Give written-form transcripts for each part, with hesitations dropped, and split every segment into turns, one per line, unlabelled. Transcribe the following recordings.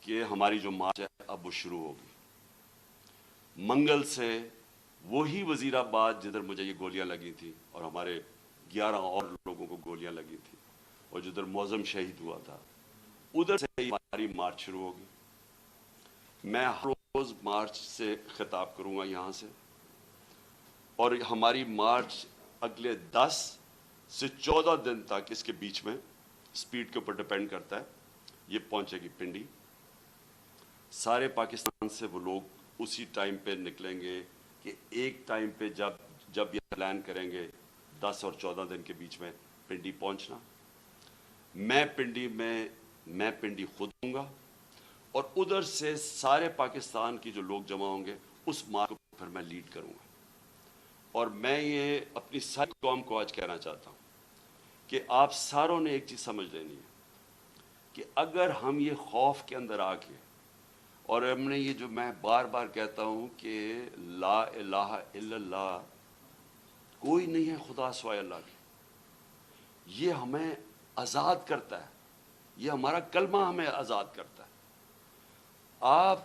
کہ ہماری جو مارچ ہے اب وہ شروع ہوگی منگل سے. وہی وزیر آباد جدھر مجھے یہ گولیاں لگی تھیں اور ہمارے 11 اور لوگوں کو گولیاں لگی تھیں اور جدھر معظم شہید ہوا تھا, ادھر سے ہماری مارچ شروع ہوگی. میں ہر روز مارچ سے خطاب کروں گا یہاں سے, اور ہماری مارچ اگلے 10 سے 14 دن تک, اس کے بیچ میں سپیڈ کے اوپر ڈیپینڈ کرتا ہے, یہ پہنچے گی پنڈی. سارے پاکستان سے وہ لوگ اسی ٹائم پہ نکلیں گے کہ ایک ٹائم پہ جب یہ پلان کریں گے 10 اور 14 دن کے بیچ میں پنڈی پہنچنا. میں پنڈی خود ہوں گا, اور ادھر سے سارے پاکستان کی جو لوگ جمع ہوں گے اس مارچ کو پھر میں لیڈ کروں گا. اور میں یہ اپنی ساری قوم کو آج کہنا چاہتا ہوں کہ آپ ساروں نے ایک چیز سمجھ لینی ہے کہ اگر ہم یہ خوف کے اندر آ کے, اور ہم نے یہ جو میں بار بار کہتا ہوں کہ لا الہ الا اللہ, کوئی نہیں ہے خدا سوائے اللہ کے, یہ ہمیں آزاد کرتا ہے, یہ ہمارا کلمہ ہمیں آزاد کرتا ہے. آپ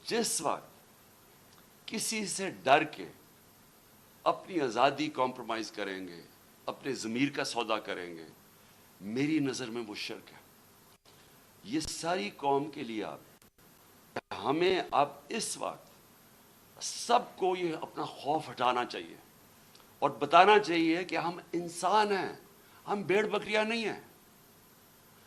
جس وقت کسی سے ڈر کے اپنی آزادی کمپرومائز کریں گے, اپنے ضمیر کا سودا کریں گے, میری نظر میں وہ شرک ہے. یہ ساری قوم کے لیے ہمیں اب اس وقت سب کو یہ اپنا خوف ہٹانا چاہیے اور بتانا چاہیے کہ ہم انسان ہیں, ہم بھیڑ بکریاں نہیں ہیں.